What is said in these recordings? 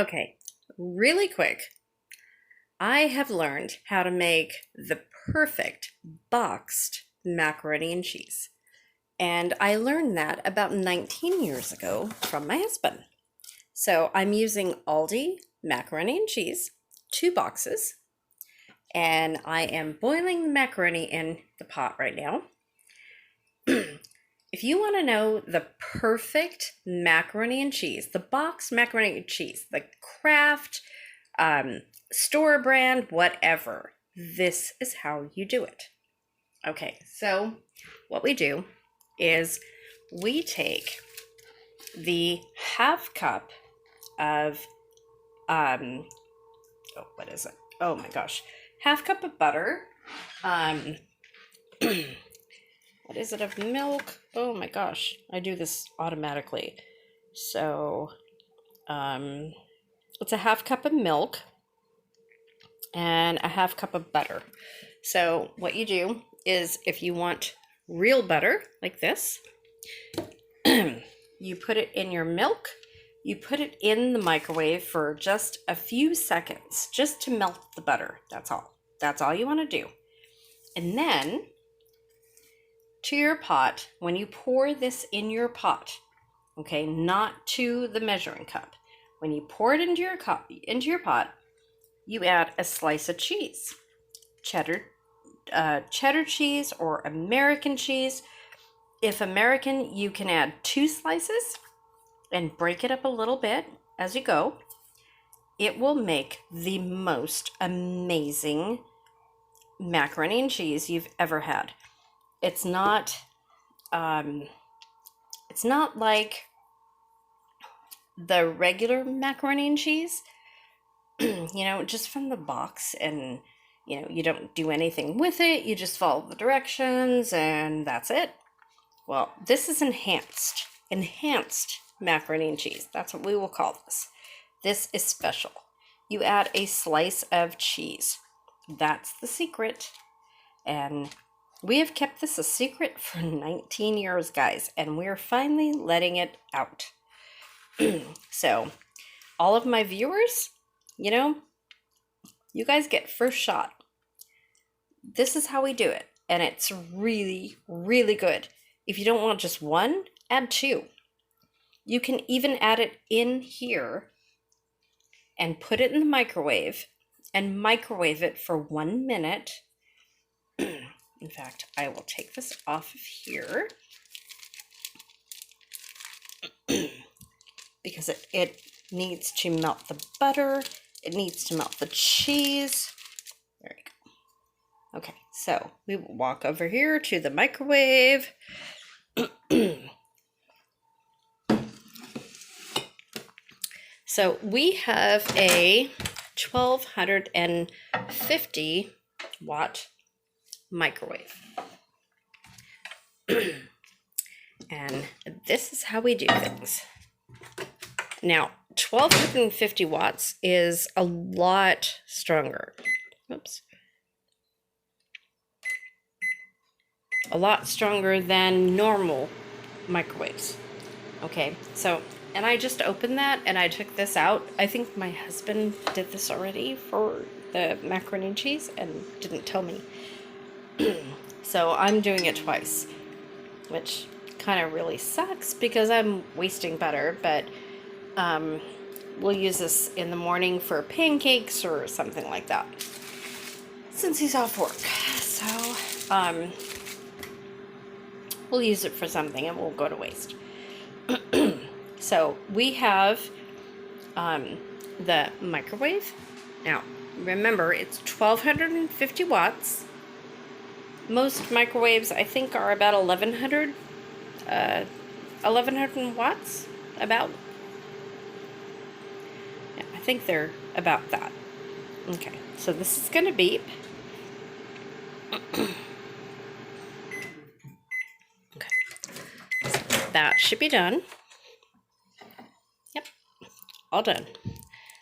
Okay, really quick. I have learned how to make the perfect boxed macaroni and cheese. And I learned that about 19 years ago from my husband. So I'm using Aldi macaroni and cheese, 2 boxes, and I am boiling the macaroni in the pot right now. If you want to know the perfect macaroni and cheese, the box macaroni and cheese, the Kraft, store brand, whatever, this is how you do it. Okay, so what we do is we take the half cup of, what is it? Oh my gosh, half cup of butter. What is it of milk? Oh my gosh, I do this automatically. So, it's a half cup of milk and a half cup of butter. So what you do is if you want real butter like this, you put it in your milk, you put it in the microwave for just a few seconds, just to melt the butter. That's all. That's all you want to do. And then to your pot, when you pour this in your pot, okay, not to the measuring cup. When you pour it into your pot, you add a slice of cheese, cheddar cheese or American cheese. If American, you can add 2 slices and break it up a little bit as you go. It will make the most amazing macaroni and cheese you've ever had. It's not like the regular macaroni and cheese, just from the box, and you don't do anything with it. You just follow the directions and that's it. Well, this is enhanced macaroni and cheese. That's what we will call this. This is special. You add a slice of cheese. That's the secret. And we have kept this a secret for 19 years, guys, and we're finally letting it out. So, all of my viewers, you guys get first shot. This is how we do it, and it's really, really good. If you don't want just one, add 2. You can even add it in here and put it in the microwave and microwave it for 1 minute. In fact, I will take this off of here because it needs to melt the butter. It needs to melt the cheese. There we go. Okay, so we will walk over here to the microwave. So we have a 1250 watt microwave. And this is how we do things. Now, 1250 watts is a lot stronger. Oops. A lot stronger than normal microwaves. Okay, so, and I just opened that and I took this out. I think my husband did this already for the macaroni and cheese and didn't tell me. So I'm doing it twice, which kind of really sucks because I'm wasting butter, but we'll use this in the morning for pancakes or something like that since he's off work. So we'll use it for something and won't go to waste. So we have the microwave. Now remember, it's 1250 watts. Most microwaves, I think, are about 1100 watts, about. Yeah, I think they're about that. Okay, so this is going to beep. Okay, so that should be done. Yep, all done.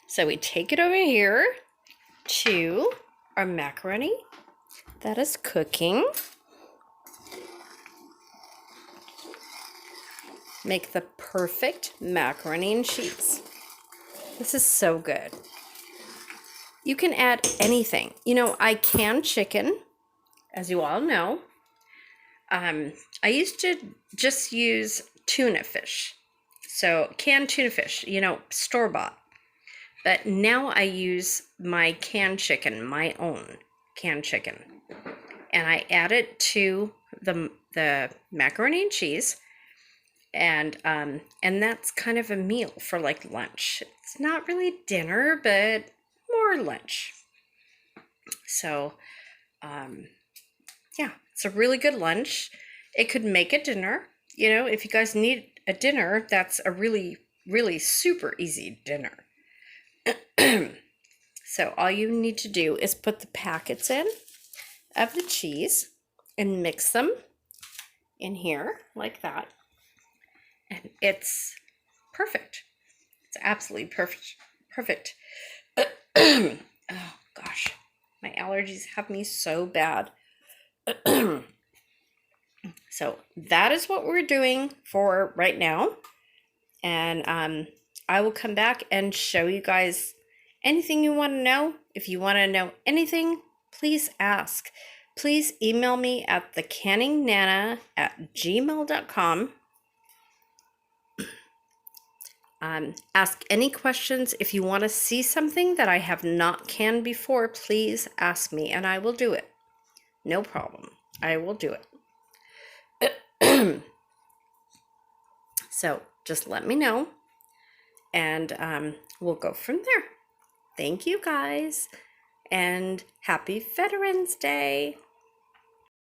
So we take it over here to our macaroni that is cooking. Make the perfect macaroni and cheese. This is so good. You can add anything. You know, I can chicken, as you all know. I used to just use tuna fish. So canned tuna fish, you know, store-bought. But now I use my canned chicken, my own canned chicken. And I add it to the macaroni and cheese. And that's kind of a meal for like lunch. It's not really dinner, but more lunch. So, yeah, it's a really good lunch. It could make a dinner. You know, if you guys need a dinner, that's a really, really super easy dinner. So all you need to do is put the packets in of the cheese and mix them in here like that. And it's perfect. It's absolutely perfect. Perfect. Oh gosh, my allergies have me so bad. So that is what we're doing for right now. And I will come back and show you guys anything you want to know. If you want to know anything, please ask. Please email me at thecanningnana@gmail.com. Ask any questions. If you want to see something that I have not canned before, please ask me and I will do it. No problem. I will do it. So just let me know and we'll go from there. Thank you guys and happy Veterans Day.